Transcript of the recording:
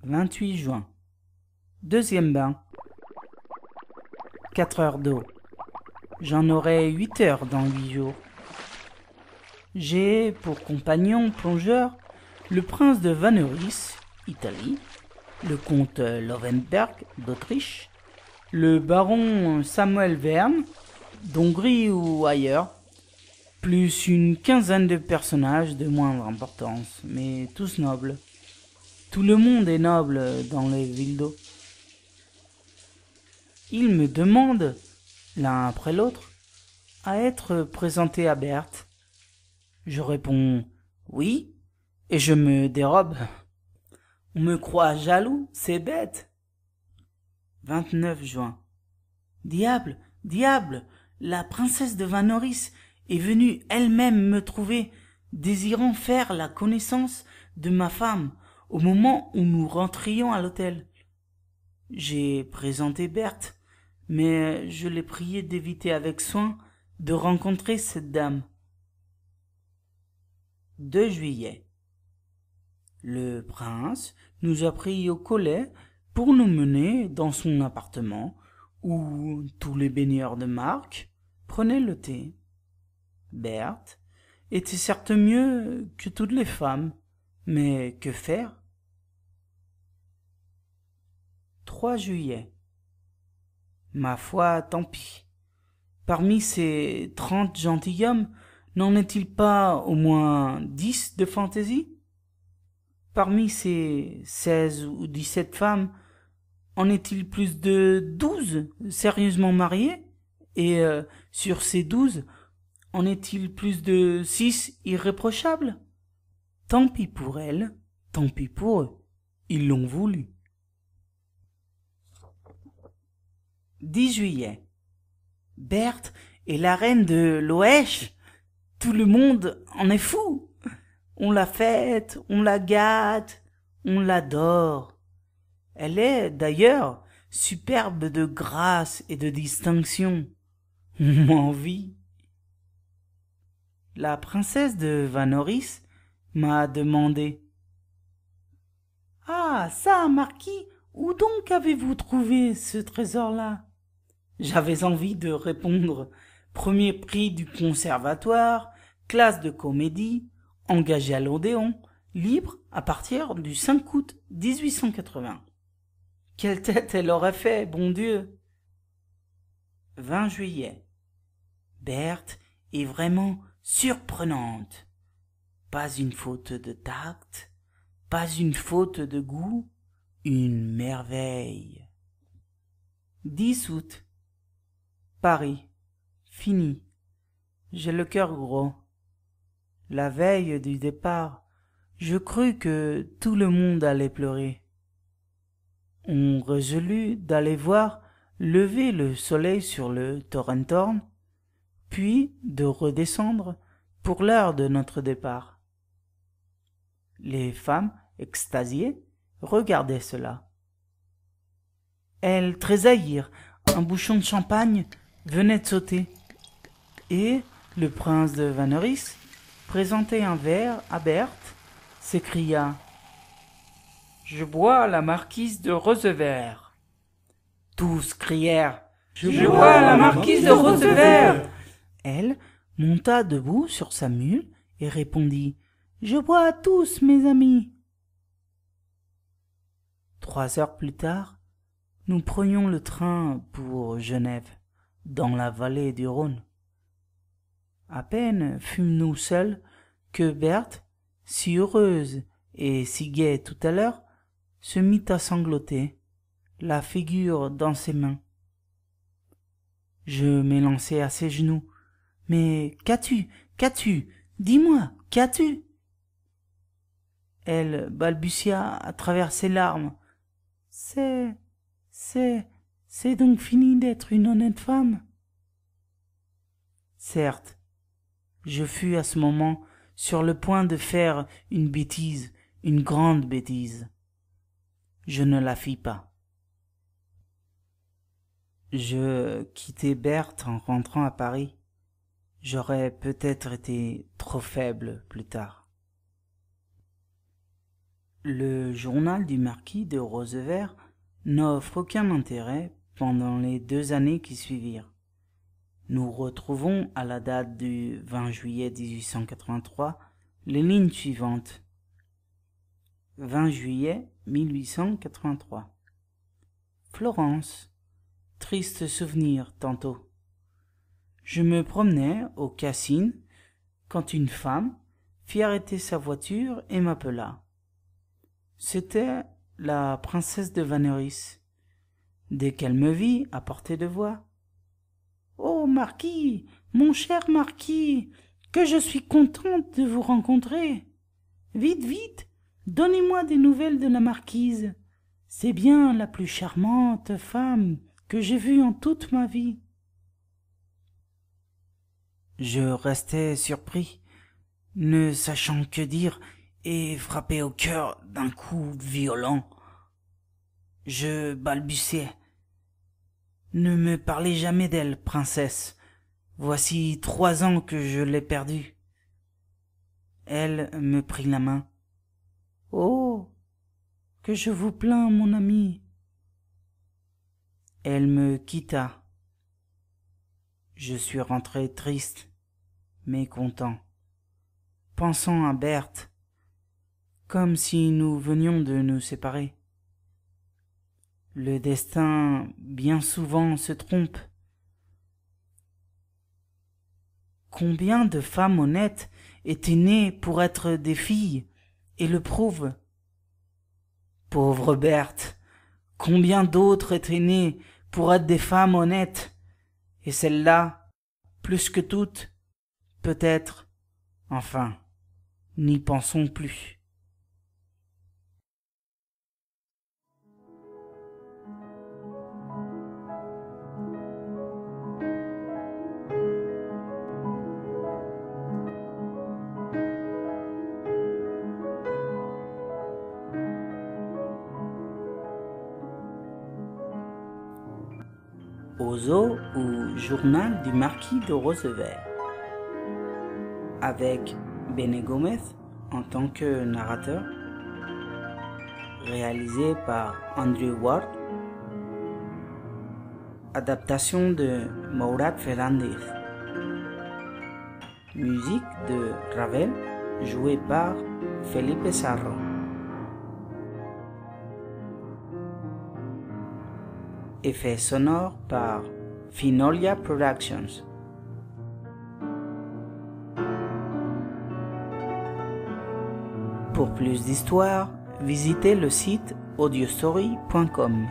28 juin. Deuxième bain. 4 heures d'eau. J'en aurai 8 heures dans 8 jours. J'ai pour compagnon plongeur le prince de Vanneris, Italie, le comte Lovenberg d'Autriche, le baron Samuel Verne, d'Hongrie ou ailleurs, plus une quinzaine de personnages de moindre importance, mais tous nobles. Tout le monde est noble dans les villes d'eau. Ils me demandent, l'un après l'autre, à être présentés à Berthe. Je réponds oui, et je me dérobe. On me croit jaloux, c'est bête. 29 juin. Diable, diable, la princesse de Vanneris est venue elle-même me trouver, désirant faire la connaissance de ma femme au moment où nous rentrions à l'hôtel. J'ai présenté Berthe, mais je l'ai priée d'éviter avec soin de rencontrer cette dame. 2 juillet. Le prince nous a pris au collet pour nous mener dans son appartement où tous les baigneurs de marque prenaient le thé. Berthe était certes mieux que toutes les femmes, mais que faire? 3 juillet. Ma foi, tant pis. Parmi ces 30 gentilshommes, n'en est-il pas au moins 10 de fantaisie? Parmi ces 16 ou 17 femmes, en est-il plus de 12 sérieusement mariées? Et sur ces 12, en est-il plus de 6 irréprochables? Tant pis pour elles, tant pis pour eux. Ils l'ont voulu. 10 juillet. Berthe est la reine de l'Oèche. Tout le monde en est fou. On la fête, on la gâte, on l'adore. Elle est, d'ailleurs, superbe de grâce et de distinction. On m'envie. La princesse de Vanneris m'a demandé: « Ah, ça, marquis, où donc avez-vous trouvé ce trésor-là » J'avais envie de répondre: premier prix du conservatoire, classe de comédie, engagé à l'Odéon, libre à partir du 5 août 1880. Quelle tête elle aurait fait, bon Dieu! 20 juillet. Berthe est vraiment surprenante. Pas une faute de tact, pas une faute de goût, une merveille. 10 août. Paris. Fini. J'ai le cœur gros. La veille du départ, je crus que tout le monde allait pleurer. On résolut d'aller voir lever le soleil sur le Torentorn, puis de redescendre pour l'heure de notre départ. Les femmes, extasiées, regardaient cela. Elles tressaillirent, un bouchon de champagne venait de sauter, et le prince de Vanneris présentait un verre à Berthe, s'écria: « Je bois la marquise de Rosevert. » Tous crièrent: « Je bois la marquise de Rosevert. » Elle monta debout sur sa mule et répondit: « Je bois à tous, mes amis. » 3 heures plus tard, nous prenions le train pour Genève, dans la vallée du Rhône. À peine fûmes-nous seuls que Berthe, si heureuse et si gaie tout à l'heure, se mit à sangloter, la figure dans ses mains. Je m'élançai à ses genoux. « Mais qu'as-tu? Qu'as-tu? Dis-moi, qu'as-tu » Elle balbutia à travers ses larmes: « C'est donc fini d'être une honnête femme ?» Certes, je fus à ce moment sur le point de faire une bêtise, une grande bêtise. Je ne la fis pas. Je quittai Berthe en rentrant à Paris. J'aurais peut-être été trop faible plus tard. Le journal du marquis de Rosevert n'offre aucun intérêt pendant les 2 années qui suivirent. Nous retrouvons à la date du 20 juillet 1883 les lignes suivantes. 20 juillet 1883. Florence. Triste souvenir tantôt. Je me promenais au Cassine quand une femme fit arrêter sa voiture et m'appela. C'était la princesse de Vanneris. Dès qu'elle me vit, à portée de voix. « Oh, marquis, mon cher marquis, que je suis contente de vous rencontrer. Vite, vite, donnez-moi des nouvelles de la marquise. C'est bien la plus charmante femme que j'ai vue en toute ma vie. » Je restais surpris, ne sachant que dire et frappé au cœur d'un coup violent. Je balbutiai. « Ne me parlez jamais d'elle, princesse. Voici 3 ans que je l'ai perdue. » Elle me prit la main. « Oh, que je vous plains, mon ami. » Elle me quitta. Je suis rentré triste, mécontent, pensant à Berthe, comme si nous venions de nous séparer. Le destin, bien souvent, se trompe. Combien de femmes honnêtes étaient nées pour être des filles et le prouvent? Pauvre Berthe, combien d'autres étaient nées pour être des femmes honnêtes, et celle-là, plus que toutes, peut-être, enfin, n'y pensons plus. Ozo ou Journal du marquis de Rosevert, avec Bene Gomez en tant que narrateur, réalisé par Andrew Ward, adaptation de Mourad Fernández, musique de Ravel jouée par Felipe Sarro. Effets sonores par Finolia Productions. Pour plus d'histoires, visitez le site audiostory.com.